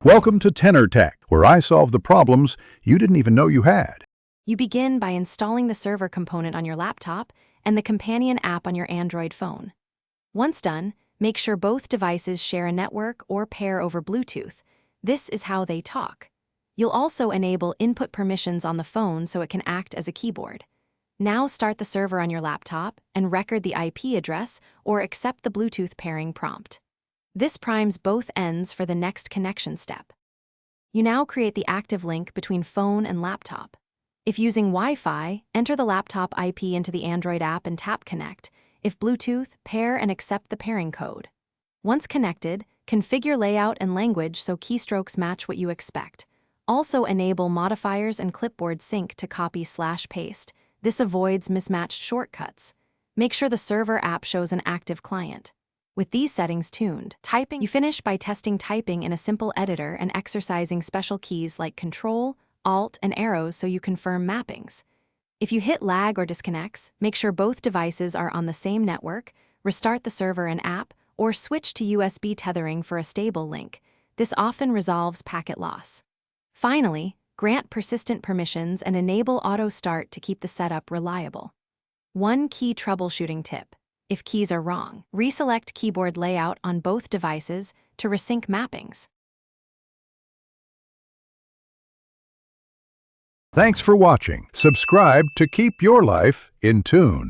Welcome to Tenor Tech, where I solve the problems you didn't even know you had. You begin by installing the server component on your laptop and the companion app on your Android phone. Once done, make sure both devices share a network or pair over Bluetooth. This is how they talk. You'll also enable input permissions on the phone so it can act as a keyboard. Now start the server on your laptop and record the IP address or accept the Bluetooth pairing prompt. This primes both ends for the next connection step. You now create the active link between phone and laptop. If using Wi-Fi, enter the laptop IP into the Android app and tap Connect. If Bluetooth, pair and accept the pairing code. Once connected, configure layout and language so keystrokes match what you expect. Also enable modifiers and clipboard sync to copy/paste. This avoids mismatched shortcuts. Make sure the server app shows an active client. With these settings tuned, you finish by testing typing in a simple editor and exercising special keys like Control, Alt, and arrows so you confirm mappings. If you hit lag or disconnects, make sure both devices are on the same network, restart the server and app, or switch to USB tethering for a stable link. This often resolves packet loss. Finally, grant persistent permissions and enable auto start to keep the setup reliable. One key troubleshooting tip. If keys are wrong, reselect keyboard layout on both devices to resync mappings. Thanks for watching. Subscribe to keep your life in tune.